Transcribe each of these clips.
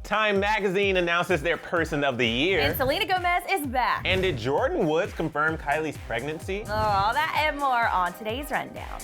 Time magazine announces their Person of the Year. And Selena Gomez is back. And did Jordyn Woods confirm Kylie's pregnancy? Oh, all that and more on today's rundown.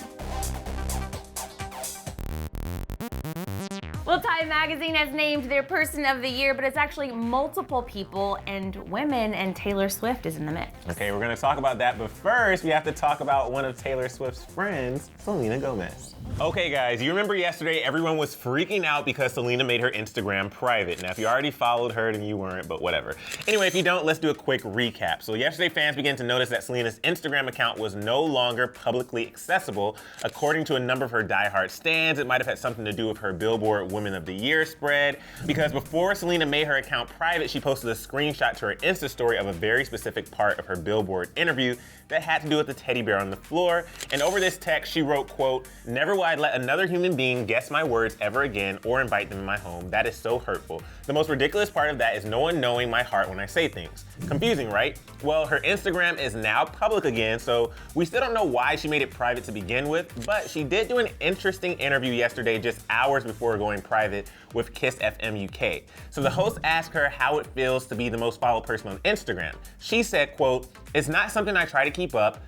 Well, Time magazine has named their Person of the Year, but it's actually multiple people, and women, and Taylor Swift is in the mix. Okay, we're gonna talk about that, but first we have to talk about one of Taylor Swift's friends, Selena Gomez. Okay guys, you remember yesterday everyone was freaking out because Selena made her Instagram private. Now if you already followed her, then you weren't, but whatever. Anyway, if you don't, let's do a quick recap. So yesterday fans began to notice that Selena's Instagram account was no longer publicly accessible. According to a number of her diehard stans, it might have had something to do with her Billboard Women of the Year spread, because before Selena made her account private, she posted a screenshot to her Insta story of a very specific part of her Billboard interview that had to do with the teddy bear on the floor. And over this text, she wrote, quote, "Never will I let another human being guess my words ever again or invite them in my home. That is so hurtful. The most ridiculous part of that is no one knowing my heart when I say things." Confusing, right? Well, her Instagram is now public again, so we still don't know why she made it private to begin with, but she did do an interesting interview yesterday just hours before going private with Kiss FM UK. So the host asked her how it feels to be the most followed person on Instagram. She said, quote, "It's not something I try to keep up.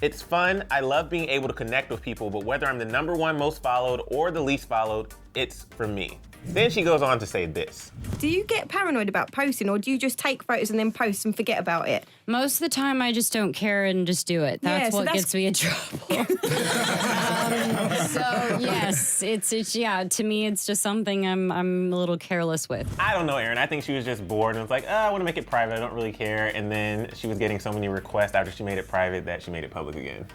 It's fun. I love being able to connect with people, but whether I'm the #1 most followed or the least followed, it's for me." Then she goes on to say this. Do you get paranoid about posting, or do you just take photos and then post and forget about it? Most of the time, I just don't care and just do it. That's what gets me in trouble. So yes, it's yeah. To me, it's just something I'm a little careless with. I don't know, Erin. I think she was just bored and was like, I want to make it private. I don't really care. And then she was getting so many requests after she made it private that she made it public again.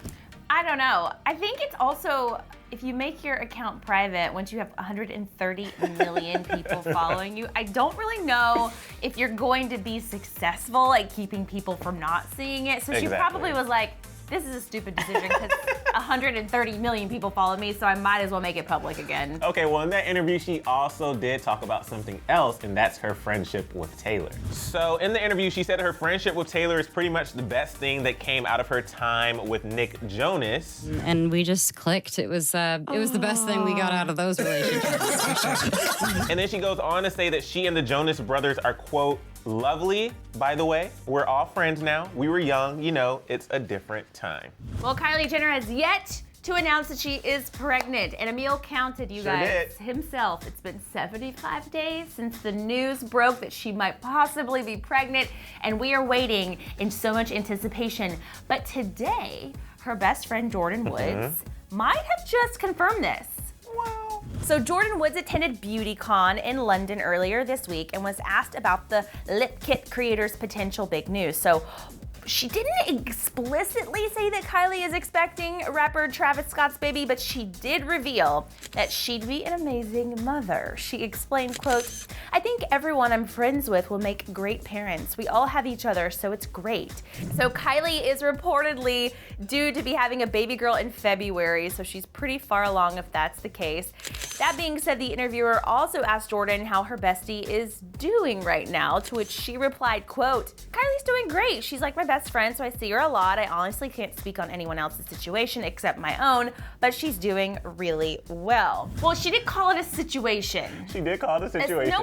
I don't know. I think it's also, if you make your account private, once you have 130 million people following you, I don't really know if you're going to be successful, like keeping people from not seeing it. So she probably was like, this is a stupid decision because 130 million people follow me, so I might as well make it public again. Okay, well in that interview, she also did talk about something else, and that's her friendship with Taylor. So in the interview, she said her friendship with Taylor is pretty much the best thing that came out of her time with Nick Jonas. And we just clicked. It was the best thing we got out of those relationships. And then she goes on to say that she and the Jonas brothers are, quote, "lovely, by the way. We're all friends now. We were young, you know, it's a different time." Well, Kylie Jenner has yet to announce that she is pregnant, and Emil counted, you guys, himself. It's been 75 days since the news broke that she might possibly be pregnant, and we are waiting in so much anticipation. But today, her best friend Jordyn Woods might have just confirmed this. Wow. So Jordyn Woods attended BeautyCon in London earlier this week and was asked about the lip kit creator's potential big news. So she didn't explicitly say that Kylie is expecting rapper Travis Scott's baby, but she did reveal that she'd be an amazing mother. She explained, quote, "I think everyone I'm friends with will make great parents. We all have each other, so it's great." So Kylie is reportedly due to be having a baby girl in February, so she's pretty far along if that's the case. That being said, the interviewer also asked Jordyn how her bestie is doing right now, to which she replied, quote, "Kylie's doing great. She's like my best friend, so I see her a lot. I honestly can't speak on anyone else's situation except my own, but she's doing really well." Well, she did call it a situation. She did call it a situation.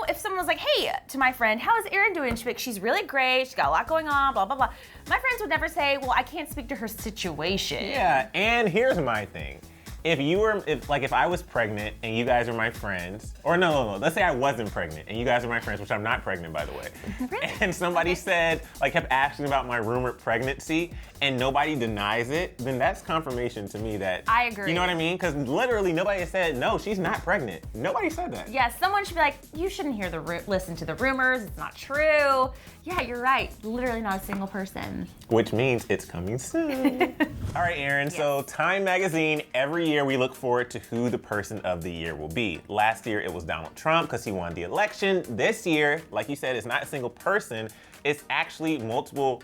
If someone was like, "Hey," to my friend, "how is Erin doing?" She'd be like, "She's really great. She's got a lot going on, blah, blah, blah." My friends would never say, "Well, I can't speak to her situation." Yeah, and here's my thing. If I was pregnant and you guys are my friends, or no, let's say I wasn't pregnant and you guys are my friends, which I'm not pregnant, by the way. Really? And somebody said, kept asking about my rumored pregnancy and nobody denies it, then that's confirmation to me that. I agree. You know what I mean? Because literally nobody said, no, she's not pregnant. Nobody said that. Yeah, someone should be like, "You shouldn't listen to the rumors, it's not true." Yeah, you're right. Literally not a single person. Which means it's coming soon. All right, Erin, so Time magazine, every year we look forward to who the person of the year will be. Last year it was Donald Trump because he won the election. This year, like you said, it's not a single person, it's actually multiple,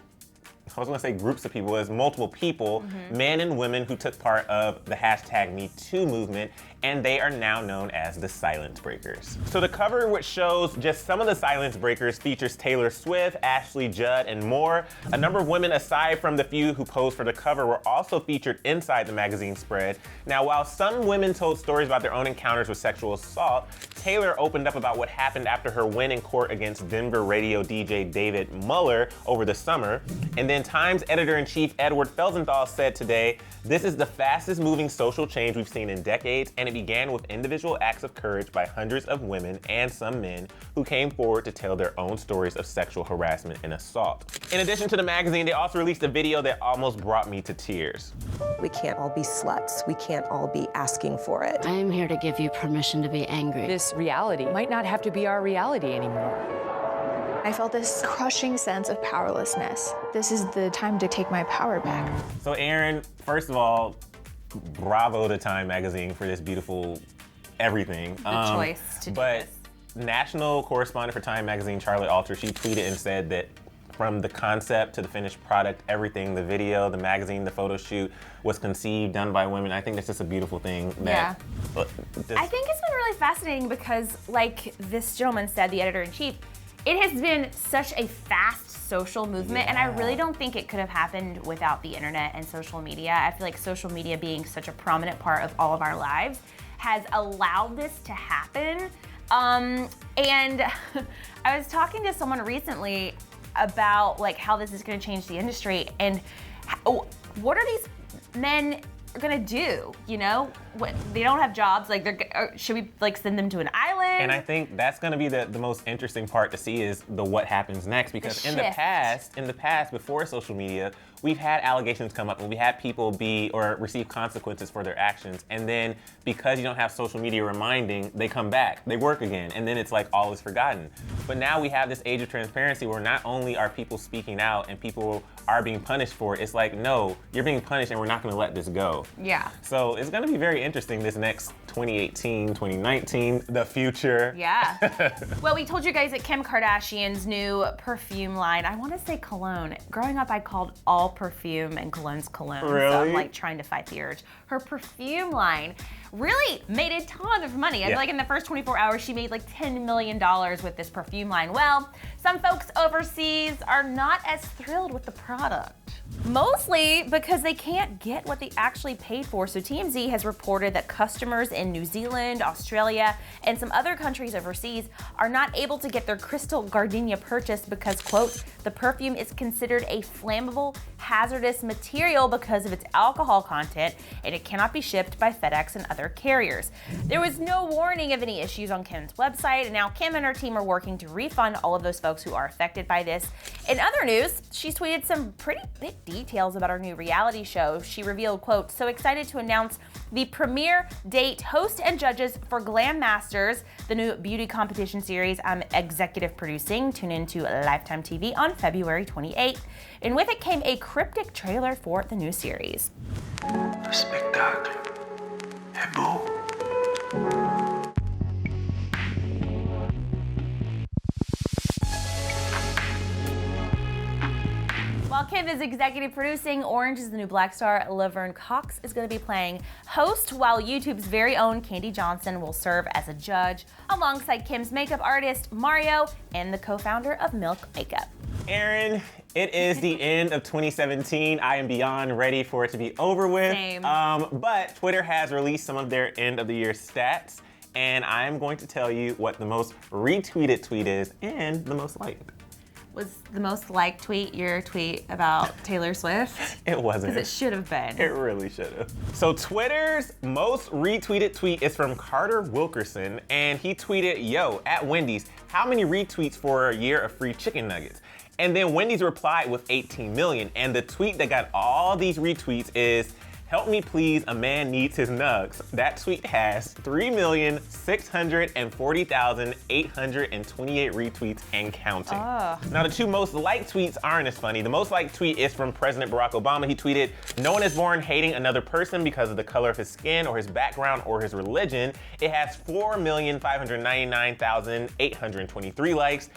I was gonna say groups of people, it's multiple people, men and women who took part of the #MeToo movement. and they are now known as the Silence Breakers. So the cover, which shows just some of the Silence Breakers, features Taylor Swift, Ashley Judd, and more. A number of women, aside from the few who posed for the cover, were also featured inside the magazine spread. Now, while some women told stories about their own encounters with sexual assault, Taylor opened up about what happened after her win in court against Denver radio DJ David Muller over the summer. And then Times editor-in-chief Edward Felsenthal said today, "This is the fastest moving social change we've seen in decades, and it began with individual acts of courage by hundreds of women and some men who came forward to tell their own stories of sexual harassment and assault." In addition to the magazine, they also released a video that almost brought me to tears. We can't all be sluts. We can't all be asking for it. I am here to give you permission to be angry. This reality might not have to be our reality anymore. I felt this crushing sense of powerlessness. This is the time to take my power back. So Aaron, first of all, bravo to Time Magazine for this beautiful everything. The choice to do But this. national correspondent for Time Magazine, Charlotte Alter, she tweeted and said that from the concept to the finished product, everything, the video, the magazine, the photo shoot, was conceived, done by women. I think that's just a beautiful thing. I think it's been really fascinating because, like this gentleman said, the editor-in-chief, it has been such a fast social movement, and I really don't think it could have happened without the internet and social media. I feel like social media being such a prominent part of all of our lives has allowed this to happen. And I was talking to someone recently about like how this is going to change the industry, and what are these men gonna do? You know, they don't have jobs. Like, should we like send them to an island? And I think that's going to be the most interesting part to see is the what happens next, because in the past, before social media, we've had allegations come up and we had people be or receive consequences for their actions, and then because you don't have social media reminding, they come back, they work again, and then it's like all is forgotten. But now we have this age of transparency where not only are people speaking out and people are being punished for it, it's like, no, you're being punished and we're not going to let this go. Yeah. So it's going to be very interesting this next 2018, 2019, the future. Yeah. Well, we told you guys that Kim Kardashian's new perfume line, I want to say cologne. Growing up, I called all perfume and colognes cologne. Really? So I'm like trying to fight the urge. Her perfume line really made a ton of money. I feel like in the first 24 hours, she made like $10 million with this perfume line. Well, some folks overseas are not as thrilled with the product. Mostly because they can't get what they actually paid for. So TMZ has reported that customers in New Zealand, Australia, and some other countries overseas are not able to get their crystal gardenia purchased because, quote, the perfume is considered a flammable, hazardous material because of its alcohol content, and it cannot be shipped by FedEx and other carriers. There was no warning of any issues on Kim's website, and now Kim and her team are working to refund all of those folks who are affected by this. In other news, she's tweeted some pretty big details about our new reality show. She revealed, quote, so excited to announce the premiere date, host and judges for Glam Masters, the new beauty competition series I'm executive producing. Tune into Lifetime TV on February 28th. And with it came a cryptic trailer for the new series. Spectacle. Hey, boo. While Kim is executive producing, Orange is the New Black star Laverne Cox is going to be playing host, while YouTube's very own Candy Johnson will serve as a judge, alongside Kim's makeup artist, Mario, and the co-founder of Milk Makeup. Aaron, it is the end of 2017. I am beyond ready for it to be over with. Same. But Twitter has released some of their end of the year stats, and I am going to tell you what the most retweeted tweet is and the most liked. Was the most liked tweet your tweet about Taylor Swift? It wasn't. Because it should have been. It really should have. So Twitter's most retweeted tweet is from Carter Wilkerson, and he tweeted, yo, at Wendy's, how many retweets for a year of free chicken nuggets? And then Wendy's replied with 18 million, and the tweet that got all these retweets is, help me please, a man needs his nugs. That tweet has 3,640,828 retweets and counting. Now the two most liked tweets aren't as funny. The most liked tweet is from President Barack Obama. He tweeted, no one is born hating another person because of the color of his skin or his background or his religion. It has 4,599,823 likes.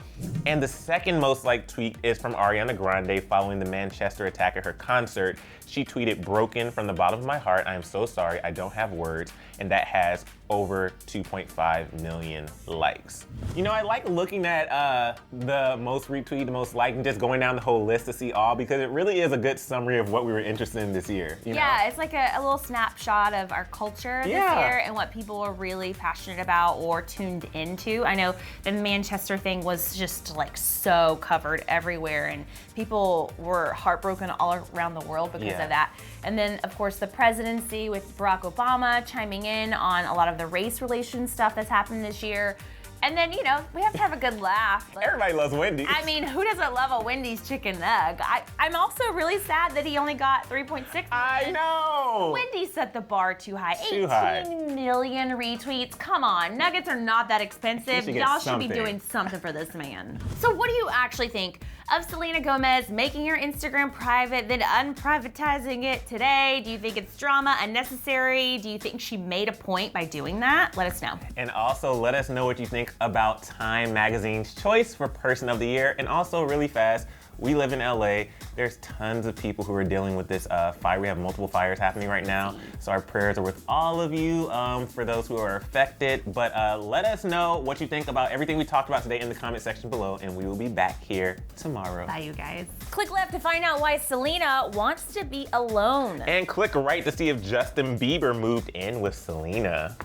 And the second most liked tweet is from Ariana Grande following the Manchester attack at her concert. She tweeted, broken from the bottom bottom of my heart, I am so sorry, I don't have words, and that has over 2.5 million likes. You know, I like looking at the most retweeted, the most liked, and just going down the whole list to see all, because it really is a good summary of what we were interested in this year. You know? It's like a little snapshot of our culture this year and what people are really passionate about or tuned into. I know the Manchester thing was just like so covered everywhere, and people were heartbroken all around the world because of that. And then, of course, the presidency with Barack Obama chiming in on a lot of the race relations stuff that's happened this year. And then, you know, we have to have a good laugh. Like, everybody loves Wendy's. I mean, who doesn't love a Wendy's chicken nug? I'm also really sad that he only got 3.6 million. I know! Wendy's set the bar too high. Too high. 18 million retweets. Come on, nuggets are not that expensive. Y'all should be doing something for this man. So what do you actually think of Selena Gomez making her Instagram private, then unprivatizing it today? Do you think it's drama, unnecessary? Do you think she made a point by doing that? Let us know. And also let us know what you think about Time Magazine's choice for Person of the Year. And also, really fast, we live in LA. There's tons of people who are dealing with this fire. We have multiple fires happening right now. So our prayers are with all of you for those who are affected. But let us know what you think about everything we talked about today in the comment section below, and we will be back here tomorrow. Bye, you guys. Click left to find out why Selena wants to be alone. And click right to see if Justin Bieber moved in with Selena.